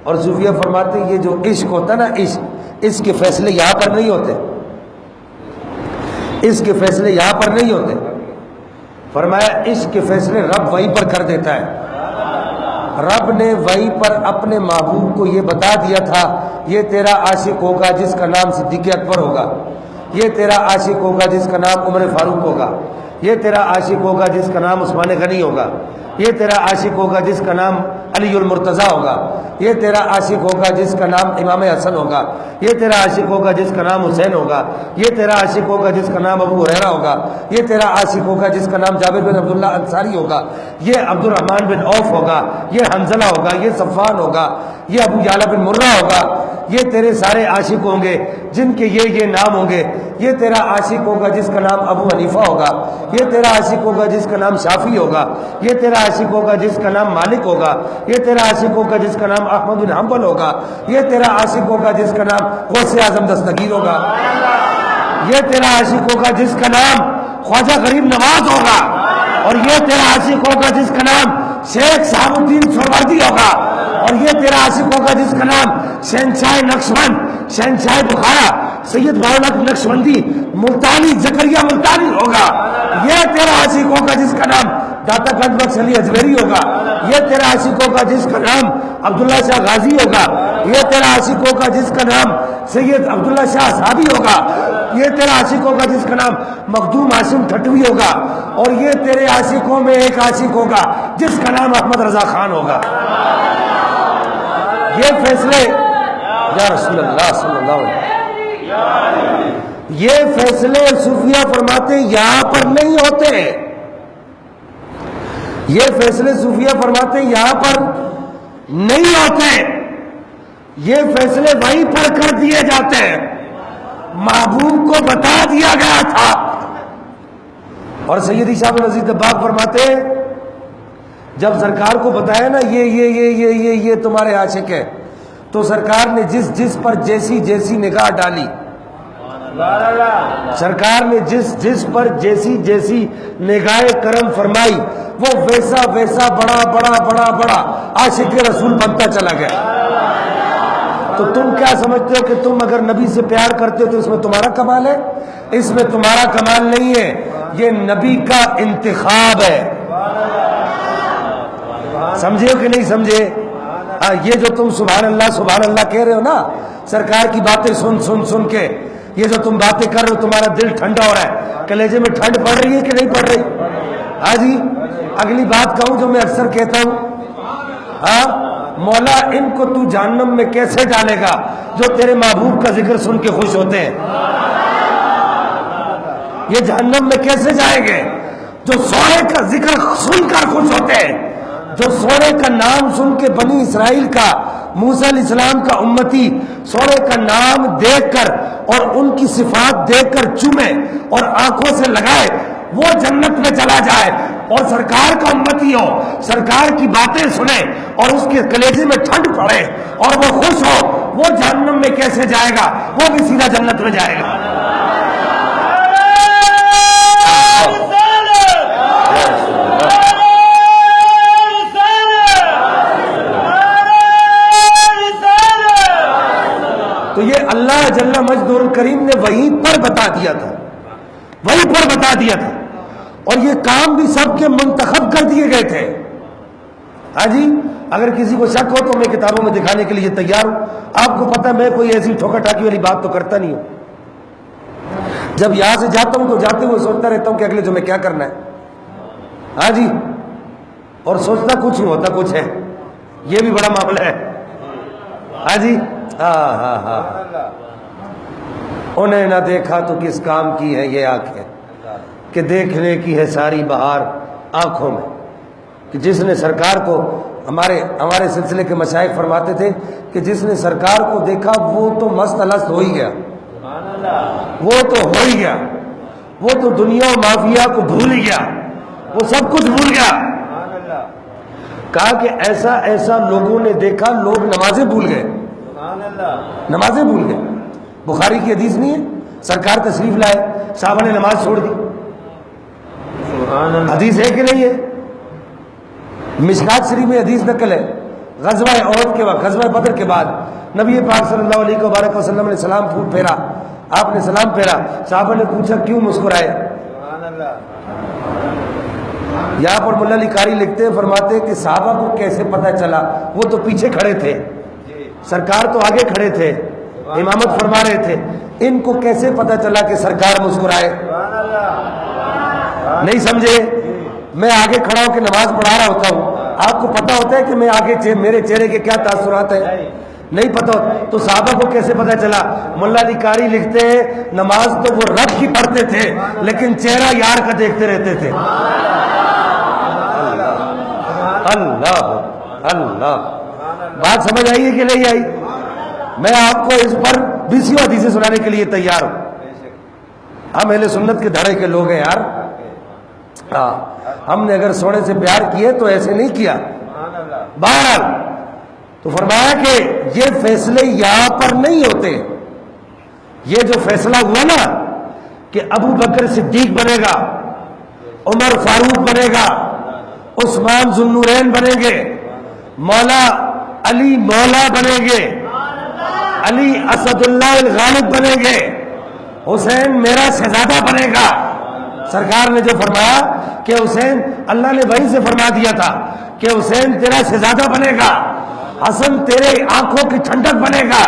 اور صوفیہ فرماتے ہیں یہ جو عشق ہوتا ہے نا، عشق، اس کے فیصلے یہاں پر نہیں ہوتے، اس کے فیصلے یہاں پر نہیں ہوتے. فرمایا عشق کے فیصلے رب وہیں پر کر دیتا ہے. رب نے وہیں پر اپنے محبوب کو یہ بتا دیا تھا یہ تیرا عاشق ہوگا جس کا نام صدیق اکبر ہوگا، یہ تیرا عاشق ہوگا جس کا نام عمر فاروق ہوگا، یہ تیرا عاشق ہوگا جس کا نام عثمان غنی ہوگا، یہ تیرا عاشق ہوگا جس کا نام علی المرتضیٰ ہوگا، یہ تیرا عاشق ہوگا جس کا نام امام حسن ہوگا، یہ تیرا عاشق ہوگا جس کا نام حسین ہوگا، یہ تیرا عاشق ہوگا جس کا نام ابو ہریرہ ہوگا، یہ تیرا عاشق ہوگا جس کا نام جابر بن عبداللہ انصاری ہوگا، یہ عبد الرحمن بن عوف ہوگا، یہ حنظلہ ہوگا، یہ صفوان ہوگا، یہ ابو یعلا بن مرہ ہوگا. یہ تیرے سارے عاشق ہوں گے جن کے یہ نام ہوں گے. یہ تیرا عاشق ہوگا جس کا نام ابو حنیفہ ہوگا، یہ تیرا عاشق ہوگا جس کا نام شافعی ہوگا، یہ تیرا عاشق ہوگا جس کا نام مالک ہوگا، یہ تیرا عاشق ہوگا جس کا نام احمد بن حنبل ہوگا، یہ تیرا عاشق ہوگا جس کا نام غوث اعظم دستگیر ہوگا، یہ تیرا عاشق ہوگا جس کا نام خواجہ غریب نواز ہوگا، اور یہ تیرا عاشق ہوگا جس کا نام شیخ صاحب الدین سہروردی ہوگا، اور یہ تیرا عاشق ہوگا جس کا نام شہنشاہ نقشبند، شہنشاہ بخارا سید مولانا نقشبندی ملتانی زکریا ملتانی ہوگا، یہ تیرا عاشق ہوگا جس کا نام داتا گنج بخش علی اجمیری ہوگا، یہ تیرا عاشق ہوگا جس کا نام عبداللہ شاہ غازی ہوگا، یہ تیرا عاشق ہوگا جس کا نام سید عبداللہ شاہ صحابی ہوگا، یہ تیرا عاشق ہوگا جس کا نام مخدوم ہاشم ٹھٹوی ہوگا، اور یہ تیرے عاشقوں میں ایک عاشق ہوگا جس کا نام احمد رضا خان ہوگا. یہ فیصلے یا رسول اللہ صلی اللہ علیہ وسلم، یہ فیصلے صوفیہ فرماتے ہیں یہاں پر نہیں ہوتے، یہ فیصلے صوفیہ فرماتے ہیں یہاں پر نہیں ہوتے، یہ فیصلے وہیں پر کر دیے جاتے ہیں. محبوب کو بتا دیا گیا تھا. اور سیدی شاہ العزیز دباغ فرماتے ہیں جب سرکار کو بتایا نا یہ تمہارے عاشق ہے، تو سرکار نے جس پر جیسی نگاہ ڈالی، سرکار نے جس پر جیسی نگاہ کرم فرمائی، وہ ویسا بڑا عاشق رسول بنتا چلا گیا. تو تم کیا سمجھتے ہو کہ تم اگر نبی سے پیار کرتے ہو تو اس میں تمہارا کمال ہے؟ اس میں تمہارا کمال نہیں ہے، یہ نبی کا انتخاب ہے. سمجھے ہو کہ نہیں سمجھے؟ یہ جو تم سبحان اللہ کہہ رہے ہو نا، سرکار کی باتیں سن کے یہ جو تم باتیں کر رہے ہو، تمہارا دل ٹھنڈا ہو رہا ہے، کلیجے میں ٹھنڈ پڑ رہی ہے کہ نہیں پڑ رہی؟ ہاں جی. اگلی بات کہوں جو میں اکثر کہتا ہوں، ہاں مولا ان کو تو جہنم میں کیسے ڈالے گا جو تیرے محبوب کا ذکر سن کے خوش ہوتے ہیں؟ یہ جہنم میں کیسے جائیں گے جو سونے کا ذکر سن کر خوش ہوتے ہیں، جو سونے کا نام سن کے بنی اسرائیل کا موسیٰ علیہ السلام کا امتی سونے کا نام دیکھ کر اور ان کی صفات دیکھ کر چومے اور آنکھوں سے لگائے، وہ جنت میں چلا جائے. اور سرکار کا امتی ہو، سرکار کی باتیں سنے اور اس کے کلیجے میں ٹھنڈ پڑے اور وہ خوش ہو، وہ جہنم میں کیسے جائے گا؟ وہ بھی سیدھا جنت میں جائے گا. تو یہ اللہ جل مجدہ الکریم نے وہیں پر بتا دیا تھا، وہیں پر بتا دیا تھا، اور یہ کام بھی سب کے منتخب کر دیے گئے تھے. ہاں جی. اگر کسی کو شک ہو تو میں کتابوں میں دکھانے کے لیے تیار ہوں. آپ کو پتہ میں کوئی ایسی ٹھوکا ٹھاکی والی بات تو کرتا نہیں ہوں. جب یہاں سے جاتا ہوں تو جاتے ہوئے سوچتا رہتا ہوں کہ اگلے جمعے کیا کرنا ہے. ہاں جی. اور سوچتا کچھ نہیں ہوتا کچھ ہے. یہ بھی بڑا معاملہ ہے. ہاں جی. ہاں انہیں نہ دیکھا تو کس کام کی ہے یہ آنکھیں کہ دیکھنے کی ہے ساری بہار آنکھوں میں. کہ جس نے سرکار کو ہمارے سلسلے کے مشائخ فرماتے تھے کہ جس نے سرکار کو دیکھا وہ تو مست الست ہو ہی گیا، وہ تو ہو ہی گیا، وہ تو دنیا و مافیا کو بھول ہی گیا، وہ سب کچھ بھول گیا. کہا کہ ایسا لوگوں نے دیکھا لوگ نمازیں بھول گئے، نمازیں بھول گئے. بخاری کی حدیث نہیں ہے؟ سرکار تشریف لائے، صحابہ نے نماز چھوڑ دی. حدیث ہے کہ نہیں ہے؟ مشکات شریف میں حدیث نقل ہے غزوہ احد کے بعد، غزوہ بدر کے بعد نبی پاک صلی اللہ علیہ وبارک وسلم نے سلام پھیرا، آپ نے سلام پھیرا، صحابہ نے پوچھا کیوں مسکرائے؟ یہاں پر مولا علی قاری لکھتے ہیں، فرماتے ہیں کہ صحابہ کو کیسے پتہ چلا؟ وہ تو پیچھے کھڑے تھے، سرکار تو آگے کھڑے تھے، امامت فرما رہے تھے، ان کو کیسے پتہ چلا کہ سرکار مسکرائے؟ نہیں سمجھے؟ میں آگے کھڑا ہو کے نماز پڑھا رہا ہوتا ہوں، آپ کو پتہ ہوتا ہے کہ میں آگے میرے چہرے کے کیا تاثرات ہیں؟ نہیں پتہ ہوتا، تو صحابہ کو کیسے پتہ چلا؟ مولا علی قاری لکھتے ہیں نماز تو وہ رب کی پڑھتے تھے لیکن چہرہ یار کا دیکھتے رہتے تھے۔ اللہ اللہ، بات سمجھ آئی ہے کہ نہیں آئی؟ میں آپ کو اس پر 20 حدیثیں سنانے کے لیے تیار ہوں، ہم اہل سنت کے دھڑے کے لوگ ہیں یار، ہم نے اگر سونے سے پیار کیے تو ایسے نہیں کیا۔ بہرحال تو فرمایا کہ یہ فیصلے یہاں پر نہیں ہوتے، یہ جو فیصلہ ہوا نا کہ ابو بکر صدیق بنے گا، عمر فاروق بنے گا، عثمان ذو النورین بنیں گے، مولا علی مولا بنیں گے، علی اسد اللہ الغالب بنیں گے، حسین میرا شہزادہ بنے گا۔ سرکار نے جو فرمایا کہ حسین، اللہ نے وحی سے فرما دیا تھا کہ حسین تیرا شہزادہ بنے گا، حسن تیرے آنکھوں کی ٹھنڈک بنے گا،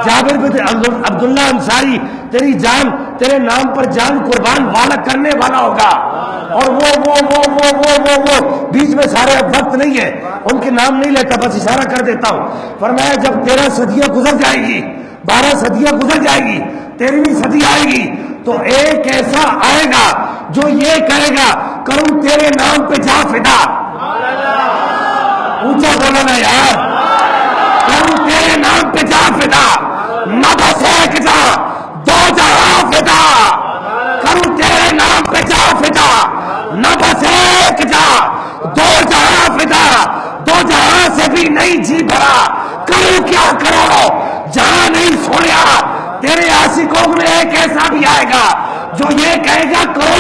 جابر بن عبداللہ انصاری تیری جان، تیرے نام پر جان قربان والا کرنے والا ہوگا۔ اور وہ بیچ میں سارے وقت نہیں ہے، ان کے نام نہیں لیتا، بس اشارہ کر دیتا ہوں۔ فرمایا جب 13 صدیاں گزر جائے گی، 12 صدیاں گزر جائے گی، 13ویں صدی آئے گی تو ایک ایسا آئے گا جو یہ کہے گا کروں تیرے نام پہ جا فدا۔ اونچا بولو نا یار، کروں تیرے نام پہ جا فدا، نہ بس ایک جا دو جہاں فدا، کروں تیرے نام پہ جا فدا، نہ بس ایک جا دو جہاں فدا، دو جہاں سے بھی نہیں جی بھرا، کروں کیا کرو جہاں نہیں سویا۔ تیرے عاشقوں میں ایک ایسا بھی آئے گا جو یہ کہے گا کرو